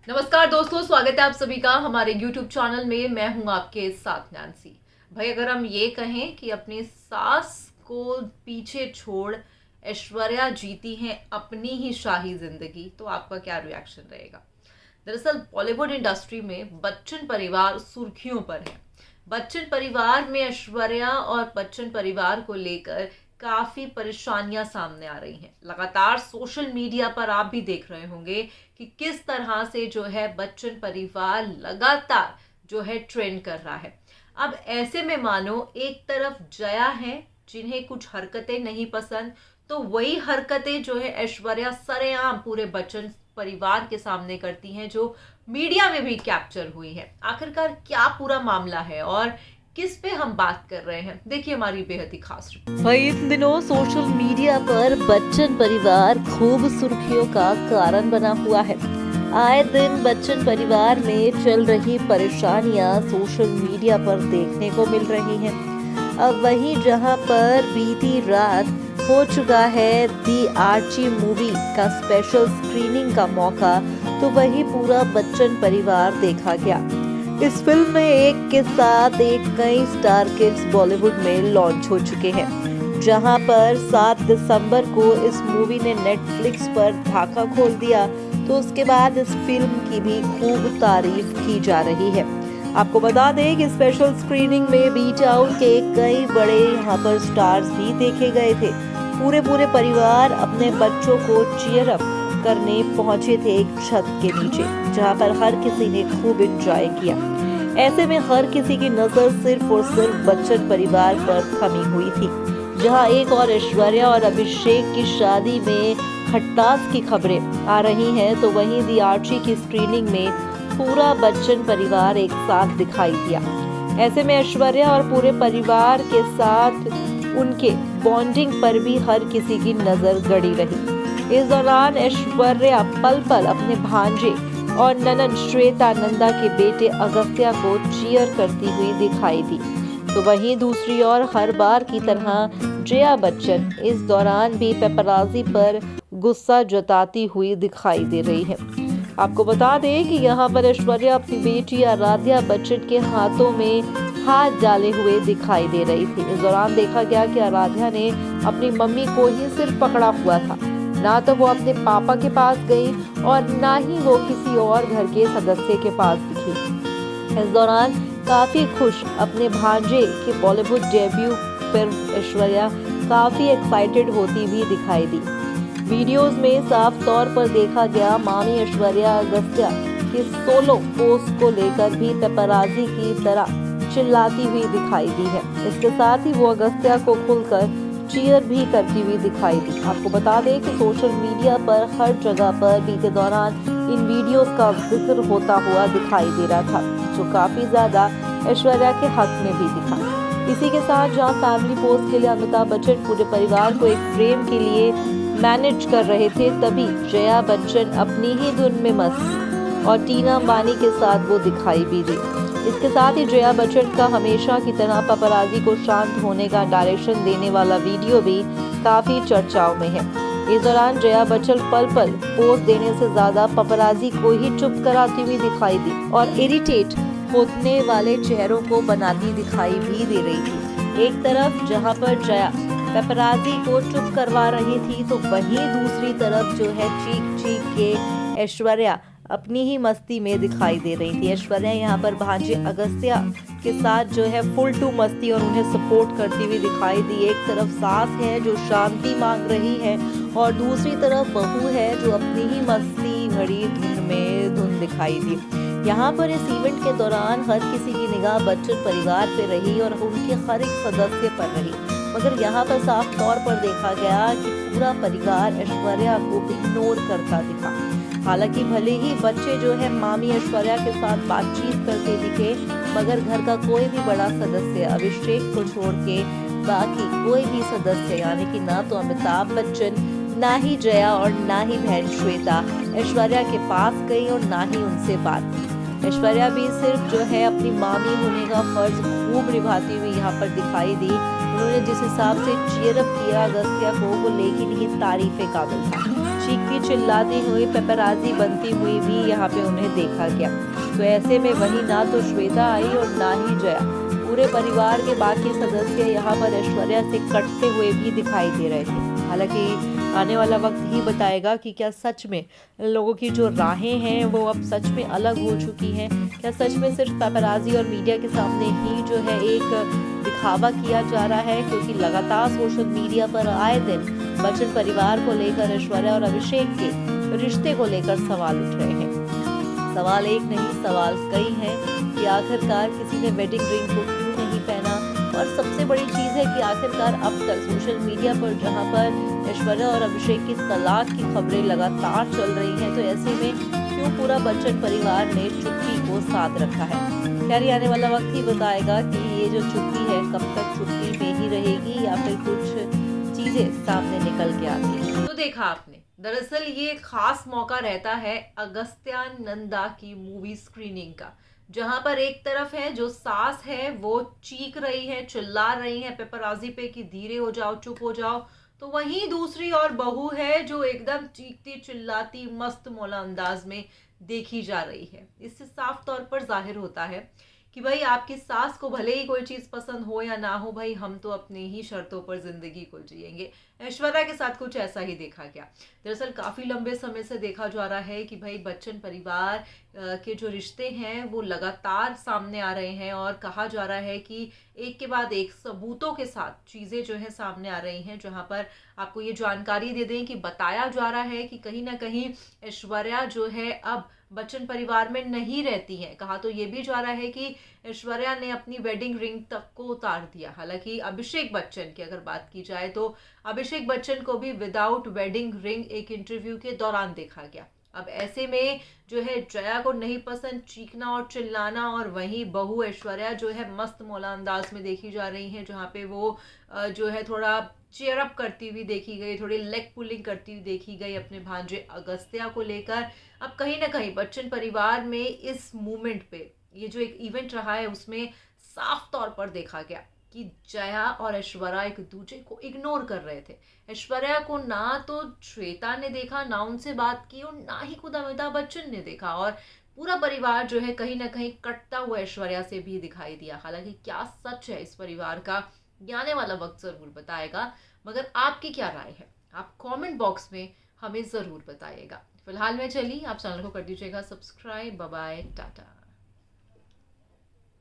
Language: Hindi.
नमस्कार दोस्तों, स्वागत है आप सभी का हमारे YouTube चैनल में। मैं हूं आपके साथ नैन्सी। भाई, अगर हम ये कहें कि अपनी सास को पीछे छोड़ ऐश्वर्या जीती हैं अपनी ही शाही जिंदगी, तो आपका क्या रिएक्शन रहेगा? दरअसल बॉलीवुड इंडस्ट्री में बच्चन परिवार सुर्खियों पर है। बच्चन परिवार में ऐश्वर्या और बच्चन परिवार को लेकर काफी परेशानियां सामने आ रही हैं। लगातार सोशल मीडिया पर आप भी देख रहे होंगे कि किस तरह से जो है बच्चन परिवार लगातार जो है ट्रेंड कर रहा है। अब ऐसे में मानो एक तरफ जया है जिन्हें कुछ हरकतें नहीं पसंद, तो वही हरकतें जो है ऐश्वर्या सरेआम पूरे बच्चन परिवार के सामने करती हैं, जो मीडिया में भी कैप्चर हुई है। आखिरकार क्या पूरा मामला है और किस पे हम बात कर रहे हैं, देखिए हमारी बेहद ही खास रिपोर्ट। भाई, इन दिनों सोशल मीडिया पर बच्चन परिवार खूब सुर्खियों का कारण बना हुआ है। आए दिन बच्चन परिवार में चल रही परेशानियां सोशल मीडिया पर देखने को मिल रही हैं। अब वहीं जहां पर बीती रात हो चुका है दी आर्ची मूवी का स्पेशल स्क्रीनिंग का मौका, तो वही पूरा बच्चन परिवार देखा गया। इस फिल्म में एक के साथ एक कई स्टार किड्स बॉलीवुड में लॉन्च हो चुके हैं, जहां पर 7 दिसंबर को इस मूवी ने नेटफ्लिक्स पर धाका खोल दिया, तो उसके बाद इस फिल्म की भी खूब तारीफ की जा रही है। आपको बता दें कि स्पेशल स्क्रीनिंग में बी टाउन के कई बड़े यहाँ पर स्टार्स भी देखे गए थे। पूरे परिवार अपने बच्चों को चीयर अप करने पहुंचे थे एक छत के नीचे, जहां पर हर किसी ने खूब एंजॉय किया। ऐसे में हर किसी की नजर सिर्फ और सिर्फ बच्चन परिवार पर थमी हुई थी। जहां एक और ऐश्वर्या और अभिषेक की शादी में खट्टास की खबरें आ रही हैं, तो वहीं दी आर्ची की स्क्रीनिंग में पूरा बच्चन परिवार एक साथ दिखाई दिया। ऐसे में ऐश्वर्या और पूरे परिवार के साथ उनके बॉन्डिंग पर भी हर किसी की नजर गड़ी रही। इस दौरान ऐश्वर्या पल पल अपने भांजे और ननद श्वेता नंदा के बेटे अगस्त्या को चीयर करती हुई दिखाई दी। तो वहीं दूसरी ओर हर बार की तरह जया बच्चन इस दौरान भी पेपराजी पर गुस्सा जताती हुई दिखाई दे रही है। आपको बता दें कि यहाँ पर ऐश्वर्या अपनी बेटी आराध्या बच्चन के हाथों में हाथ डाले हुए दिखाई दे रही थी। इस दौरान देखा गया कि आराध्या ने अपनी मम्मी को ही सिर्फ पकड़ा हुआ था, ना तो वो अपने पापा के पास गई और ना ही वो किसी और घर के सदस्य के पास दिखी। इस दौरान काफी खुश अपने भांजे के बॉलीवुड डेब्यू पर ऐश्वर्या काफी एक्साइटेड होती भी दिखाई दी। वीडियोस में साफ तौर पर देखा गया मामी ऐश्वर्या अगस्त्या के सोलो पोस्ट को लेकर भी पेपराजी की तरह चिल्लाती हुई दिखाई दी है। इसके साथ ही वो अगस्त्या को खुलकर चीयर भी करती हुई दिखाई दी। आपको बता दें कि सोशल मीडिया पर हर जगह पर बीते दौरान इन वीडियोस का जिक्र होता हुआ दिखाई दे रहा था, जो काफी ज्यादा ऐश्वर्या के हक में भी दिखा। इसी के साथ जहां फैमिली पोस्ट के लिए अमिताभ बच्चन पूरे परिवार को एक फ्रेम के लिए मैनेज कर रहे थे, तभी जया बच्चन अपनी ही धुन में मस्त और टीना अंबानी के साथ वो दिखाई भी दी। इसके साथ ही जया बच्चन का हमेशा की तरह पपराजी को शांत होने का डायरेक्शन देने वाला वीडियो भी काफी चर्चाओं में है। इस दौरान जया बच्चन पल पल पोज देने से ज्यादा पपराजी को ही चुप कराती हुई दिखाई दी और इरिटेट होने वाले चेहरों को बनाती दिखाई भी दे रही थी। एक तरफ जहां पर जया पपराजी को चुप करवा रही थी, तो वहीं दूसरी तरफ जो है चीख चीख के ऐश्वर्या अपनी ही मस्ती में दिखाई दे रही थी। ऐश्वर्या यहाँ पर भांजे अगस्त्या के साथ जो है फुल टू मस्ती और उन्हें सपोर्ट करती हुई दिखाई दी। एक तरफ सास है जो शांति मांग रही है और दूसरी तरफ बहू है जो अपनी ही मस्ती भरी धुन दिखाई दी। यहाँ पर इस इवेंट के दौरान हर किसी की निगाह बच्चन परिवार पे रही और उनके हर एक सदस्य पर रही, मगर यहाँ पर साफ तौर पर देखा गया कि पूरा परिवार ऐश्वर्या को इग्नोर करता दिखा। हालांकि भले ही बच्चे जो है मामी ऐश्वर्या के साथ बातचीत करते दिखे, मगर घर का कोई भी बड़ा सदस्य अभिषेक को छोड़ के बाकी कोई भी सदस्य यानी कि ना तो अमिताभ बच्चन, ना ही जया और ना ही बहन श्वेता ऐश्वर्या के पास गई और ना ही उनसे बात की। ऐश्वर्या भी सिर्फ जो है अपनी मामी होने का फर्ज खूब निभाती हुई यहाँ पर दिखाई दी। उन्होंने जिस हिसाब से चीयर अप किया अगस्त्या को, वो लेकिन ही तारीफे काबिल था। चीखती चिल्लाती हुई पेपराजी बनती हुई भी यहाँ पे उन्हें देखा गया। तो ऐसे में वहीं ना तो श्वेता आई और ना ही जया, पूरे परिवार के बाकी सदस्य यहाँ पर ऐश्वर्या से कटते हुए भी दिखाई दे रहे थे। हालांकि आने वाला वक्त ही बताएगा कि क्या सच में लोगों की जो राहें हैं वो अब सच में अलग हो चुकी हैं, क्या सच में सिर्फ पेपराजी और मीडिया के सामने ही जो है एक दिखावा किया जा रहा है। क्योंकि लगातार सोशल मीडिया पर आए दिन बच्चन परिवार को लेकर ऐश्वर्या और अभिषेक के रिश्ते को लेकर सवाल उठ रहे हैं। सवाल एक नहीं, सवाल कई हैं कि आखिरकार किसी ने वेडिंग रिंग को क्यों नहीं पहना, और सबसे बड़ी चीज है कि आखिरकार अब तक सोशल मीडिया पर जहां पर ऐश्वर्या और अभिषेक की तलाक की खबरें लगातार चल रही हैं, तो ऐसे में क्यों पूरा बच्चन परिवार ने चुप्पी को साथ रखा है। खैर आने वाला वक्त ही बताएगा कि ये जो चुप्पी है कब तक चुप्पी में ही रहेगी या फिर कुछ चीजें सामने निकल के आती हैं। तो देखा आपने, दरअसल ये खास मौका रहता है अगस्त्यानंदा की मूवी स्क्रीनिंग का, जहां पर एक तरफ है जो सास है वो चीख रही है, चिल्ला रही है पेपराजी पे कि धीरे हो जाओ, चुप हो जाओ, तो वहीं दूसरी और बहू है जो एकदम चीखती चिल्लाती मस्त मौला अंदाज में देखी जा रही है। इससे साफ तौर पर जाहिर होता है कि भाई आपकी सास को भले ही कोई चीज़ पसंद हो या ना हो, भाई हम तो अपने ही शर्तों पर ज़िंदगी को जिएंगे। ऐश्वर्या के साथ कुछ ऐसा ही देखा गया। दरअसल काफ़ी लंबे समय से देखा जा रहा है कि भाई बच्चन परिवार के जो रिश्ते हैं वो लगातार सामने आ रहे हैं, और कहा जा रहा है कि एक के बाद एक सबूतों के साथ चीज़ें जो है सामने आ रही हैं, जहां पर आपको ये जानकारी दे दें कि बताया जा रहा है कि कहीं ना कहीं ऐश्वर्या जो है अब बच्चन परिवार में नहीं रहती हैं। कहा तो ये भी जा रहा है कि ऐश्वर्या ने अपनी वेडिंग रिंग तक को उतार दिया। हालांकि अभिषेक बच्चन की अगर बात की जाए तो अभिषेक बच्चन को भी विदाउट वेडिंग रिंग एक इंटरव्यू के दौरान देखा गया। अब ऐसे में जो है जया को नहीं पसंद चीखना और चिल्लाना, और वहीं बहू ऐश्वर्या जो है मस्त मौला अंदाज में देखी जा रही है, जहाँ पे वो जो है थोड़ा चेयर अप करती हुई देखी गई, थोड़ी लेग पुलिंग करती हुई देखी गई अपने भांजे अगस्त्या को लेकर। अब कहीं ना कहीं बच्चन परिवार में इस मूवमेंट पे, ये जो एक इवेंट रहा है उसमें साफ तौर पर देखा गया कि जया और ऐश्वर्या एक दूसरे को इग्नोर कर रहे थे। ऐश्वर्या को ना तो श्वेता ने देखा, ना उनसे बात की, और ना ही खुद अमिताभ बच्चन ने देखा, और पूरा परिवार जो है कहीं ना कहीं कटता हुआ ऐश्वर्या से भी दिखाई दिया। हालांकि क्या सच है इस परिवार का, ये आने वाला वक्त जरूर बताएगा, मगर आपकी क्या राय है आप कमेंट बॉक्स में हमें जरूर बताइएगा। फिलहाल में चलिए आप चैनल को कर दीजिएगा सब्सक्राइब। Bye bye, Tata.